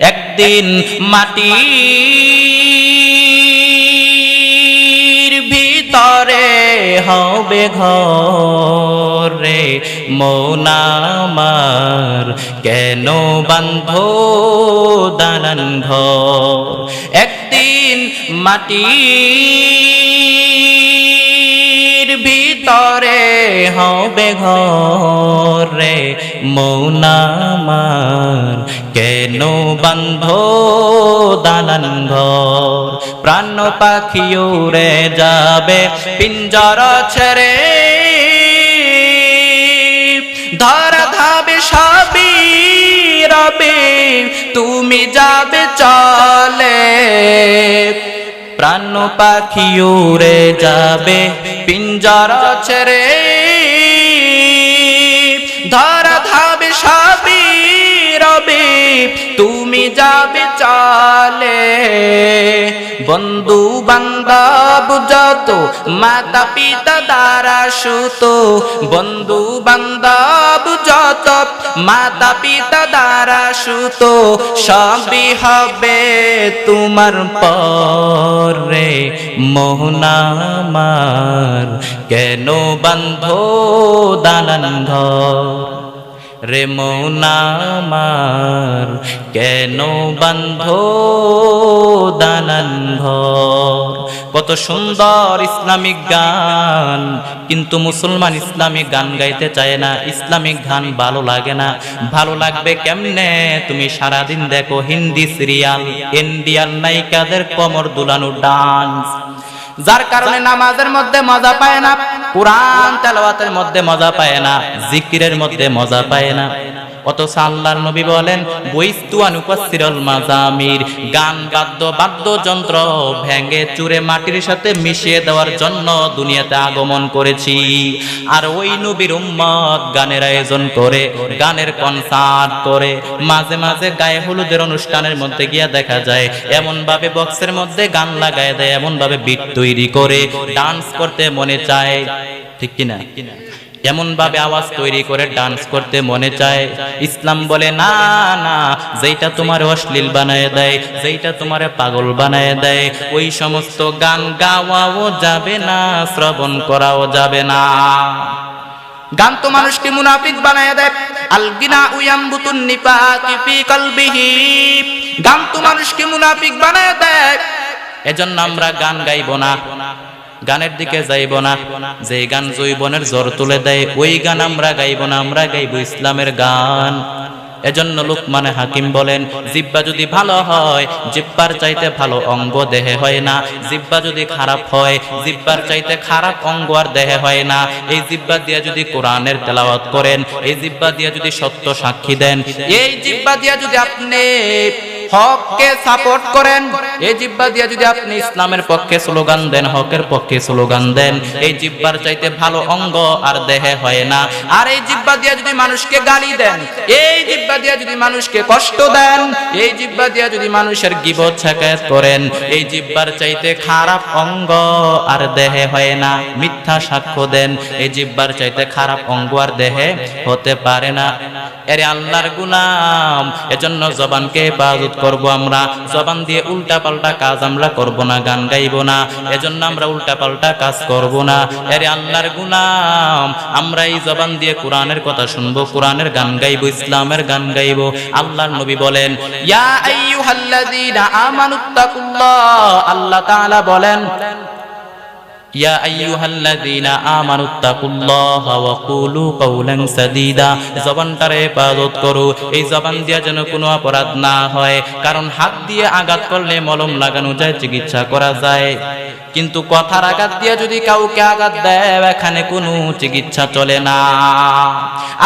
একদিন মাটির ভিতরে হবে ঘর রে মন আমার, কেন বাঁধো দালান ঘর। একদিন মাটির ভিতরে হবে ঘর রে মন আমার, কেন বাঁধো দালান ঘর। প্রাণ পাখি উড়ে যাবে পিঞ্জরা ছেড়ে, ধরা ধাবে সবই রবে, তুমি যাবে চলে। প্রাণ পাখি উড়ে যাবে পিঞ্জরা ছেড়ে, ধরা ধাবে সবই রবে, তুমি যাবে চলে। বন্ধু বান্ধব যত মাতা পিতা দ্বারা সুত, বন্ধু বান্ধব যত মাতা পিতা দ্বারা সুত, সবই হবে তোমার পরে মন আমার, কেন বাঁধো দালান ঘর রে মন আমার, কেন বাঁধো দালান ঘর। কত সুন্দর ইসলামিক গান, কিন্তু মুসলমান ইসলামিক গান গাইতে চায় না। ইসলামিক গান ভালো লাগে না। ভালো লাগবে কেমনে? তুমি সারাদিন দেখো হিন্দি সিরিয়াল, ইন্ডিয়ান নায়িকাদের কোমর দুলানো ডান্স, যার কারণে নামাজের মধ্যে মজা পায় না, কুরআন তেলাওয়াতের মধ্যে মজা পায় না, জিকিরের মধ্যে মজা পায় না। অথচ আল্লাহর নবী বলেন বইস্তু আনুপাসসিরুল মাজামির, গান বাদ্যযন্ত্র ভেঙে চুরে মাটির সাথে মিশিয়ে দেওয়ার জন্য দুনিয়াতে আগমন করেছি। আর ওই নবীর উম্মত গানের আয়োজন করে, গানের কনসার্ট করে, মাঝে মাঝে গায়ে হলুদের অনুষ্ঠানের মধ্যে গিয়া দেখা যায় এমন ভাবে বক্সের মধ্যে গান লাগায় দেয়, এমন ভাবে বিট তৈরি করে ডান্স করতে মনে চায়, ঠিক কিনা? এমন ভাবে আওয়াজ তৈরি করে ডান্স করতে মনে চায়। ইসলাম বলে না না, যেটা তোমার অশ্লীল বানায় দেয়, যেটা তোমার পাগল বানায় দেয়, ওই সমস্ত গান গাওয়াও যাবে না, শ্রবণ করাও যাবে না। গান তো মানুষকে মুনাফিক বানায় দেয়। আল গিনা ইয়ামবুতুন নিফাকি ফি কলবিহি, গান তো মানুষকে মুনাফিক বানায় দেয়। এজন্য আমরা গান গাইব না, গানের দিকে যাইব না। যে গান যৌবনের জ্বর তুলে দেয় ওই গান আমরা গাইব না, আমরা গাইব ইসলামের গান। এজন্য লোকমান হাকিম বলেন জিহ্বা যদি ভালো হয়, জিহ্বার চাইতে ভালো অঙ্গ দেহে হয় না। জিহ্বা যদি খারাপ হয়, জিহ্বার চাইতে খারাপ অঙ্গ আর দেহে হয় না। এই জিহ্বা দিয়ে যদি কোরআনের তেলাওয়াত করেন, এই জিহ্বা দিয়ে যদি সত্য সাক্ষী দেন, এই জিহ্বা দিয়ে যদি আপনি হককে সাপোর্ট করেন, এই জিহ্বা দিয়ে যদি আপনি ইসলামের পক্ষে স্লোগান দেন, হকের পক্ষে স্লোগান দেন, এই জিহ্বার চাইতে ভালো অঙ্গ আর দেহে হয় না। আর এই জিহ্বা দিয়ে যদি মানুষকে গালি দেন, এই জিহ্বা দিয়ে যদি মানুষকে কষ্ট দেন, এই জিহ্বা দিয়ে যদি মানুষের গীবত শিকায়ত করেন, এই জিহ্বার চাইতে খারাপ অঙ্গ আর দেহে হয় না। মিথ্যা সাক্ষ্য দেন, এই জিহ্বার চাইতে খারাপ অঙ্গ আর দেহে হতে পারে না। এরে আল্লাহর গোলাম, এজন্য জবানকে হেফাজত করব আমরা। জবান দিয়ে উল্টা পাল্টা কাজ আমরা করব না, গান গাইব না। এজন্য আমরা উল্টা পাল্টা কাজ করব না। এরে আল্লাহর গোলাম, আমরা এই জবান দিয়ে কোরআনের কথা শুনবো, কোরআনের গান গাইব, ইসলামের গান গাইব। আল্লাহর নবী বলেন ইয়া আইয়ুহাল্লাযীনা আমানুত্তাকুল্লাহ, আল্লাহ তাআলা বলেন ইয়া আইয়ুহাল্লাযীনা আমানুত্তাকুল্লাহা ওয়া কুলু কাওলান সাদীদা। জবানটারে হেফাজত করো, এই জবান দিয়ে যেন কোনো অপরাধ না হয়। কারণ হাত দিয়ে আঘাত করলে মলম লাগানো যায়, চিকিৎসা করা যায়, কিন্তু কথার আঘাত দিয়ে যদি কাউকে আঘাত দেয়, এখানে কোনো চিকিৎসা চলে না।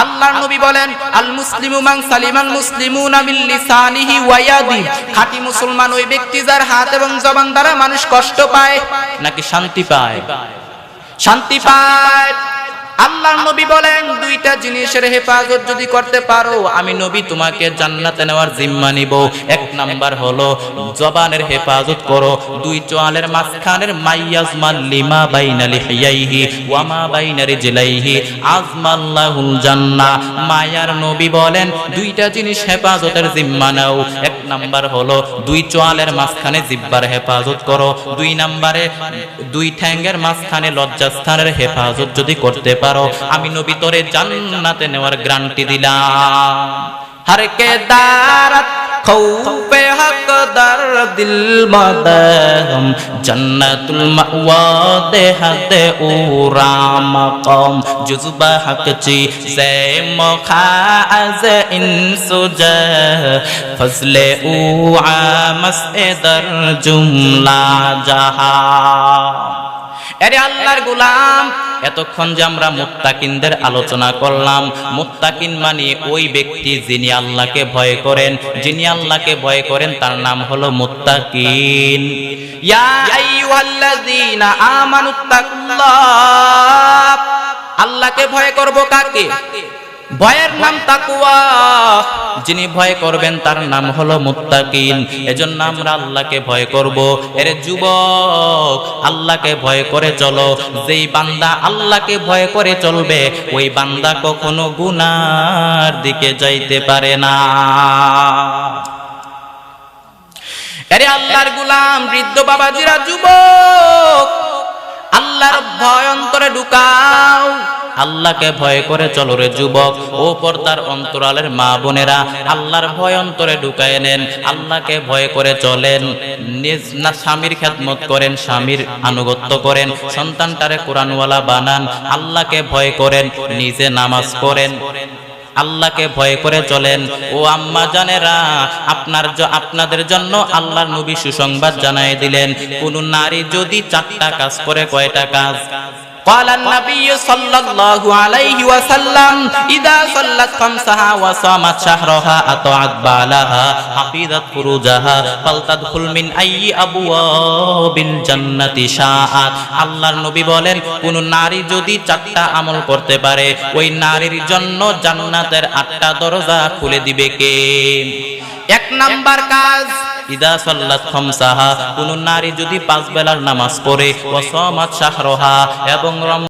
আল্লাহর নবী বলেন আল মুসলিমু মান সালিমাল মুসলিমুনা মিন লিসানিহি ওয়া ইয়াদি। খাঁটি মুসলমান ওই ব্যক্তি যার হাত এবং জবান দ্বারা মানুষ কষ্ট পায় নাকি শান্তি পায়? শান্তি পায়। আল্লাহর নবী বলেন দুইটা জিনিসের হেফাজত যদি করতে পারো আমি নবী তোমাকে জান্নাতে নেওয়ার জিম্মা নিব। এক নাম্বার হলো জবানের হেফাজত করো, দুই চোয়ালের মাঝখানের মাইয়াজমাল লিমা বাইনা লিহিয়াইহি ওয়া মা বাইনা রিজলাইহি আজমাল্লাহুল জান্নাহ। মায়ার নবী বলেন দুইটা জিনিস হেফাজতের জিম্মা নাও। এক নাম্বার হলো দুই চোয়ালের মাঝখানে জিহ্বার হেফাজত করো, দুই নম্বরে দুই ঠ্যাঙ্গের মাঝখানে লজ্জাস্থানের হেফাজত যদি করতে পারো আমি নবী তোরে জান্নাতে নেওয়ার গ্যারান্টি দিলাম। हर के दारत खौफे हक दर दिल मदहम जन्नतुल मअवा दे हद उरा मकाम जुज़बा हक ची से मखाज इंसुजा फजले उ आमस दर जुमला जहा। আরে আল্লাহর গোলাম, এতক্ষণ যে আমরা মুত্তাকিনদের আলোচনা করলাম, মুত্তাকিন মানে ওই ব্যক্তি যিনি আল্লাহকে ভয় করেন, যিনি আল্লাহকে ভয় করেন তার নাম হলো মুত্তাকিন। ইয়া আইয়ুহাল্লাযীনা আমানুত্তাকুল্লাহ, আল্লাহকে ভয় করব কাকে? ভয়ের নাম তাকওয়া, যিনি ভয় করবেন তার নাম হলো মুত্তাকিন। এজন্য আমরা আল্লাহকে ভয় করব। এর যুবক, আল্লাহকে ভয় করে চলো। যেই বান্দা আল্লাহকে ভয় করে চলবে ওই বান্দা কখনো গুনার দিকে যাইতে পারে না। আরে আল্লাহর গোলাম, বৃদ্ধ বাবাজিরা, যুবক, আল্লাহর ভয় অন্তরে ঢুকাও। আল্লাহকে ভয় করে চলো রে যুবক। ও পর্দার অন্তরালের মা বোনেরা, আল্লাহর ভয় অন্তরে ঢুকায় নেন। আল্লাহকে ভয় করে চলেন, নিজ না স্বামীর খেদমত করেন, স্বামীর আনুগত্য করেন, সন্তানটারে কোরআনওয়ালা বানান, আল্লাহকে ভয় করেন, নিজে নামাজ পড়েন, আল্লাহকে ভয় করে চলেন। ও আম্মা জানেরা, আপনাদের জন্য আল্লাহর নবী সুসংবাদ জানায় দিলেন, কোন নারী যদি 4টা কাজ করে, কয়টা কাজ? قال النبي صلى الله عليه وسلم إذا صلت خمسها وصامت شهرها أطاعت بالها حفظت فروجها فلتدخل من أي أبواب الجنة شاءت। আল্লাহর নবী বলেন কোন নারী যদি 4টা আমল করতে পারে ওই নারীর জন্য জান্নাতের 8টা দরজা খুলে দিবে কে? এক নাম্বার কাজ, ইদা সাল্লাত খামসাহা, কোন নারী যদি 5 বেলার নামাজ পড়ে, ওয়া সামাত শাহরাহা, এবং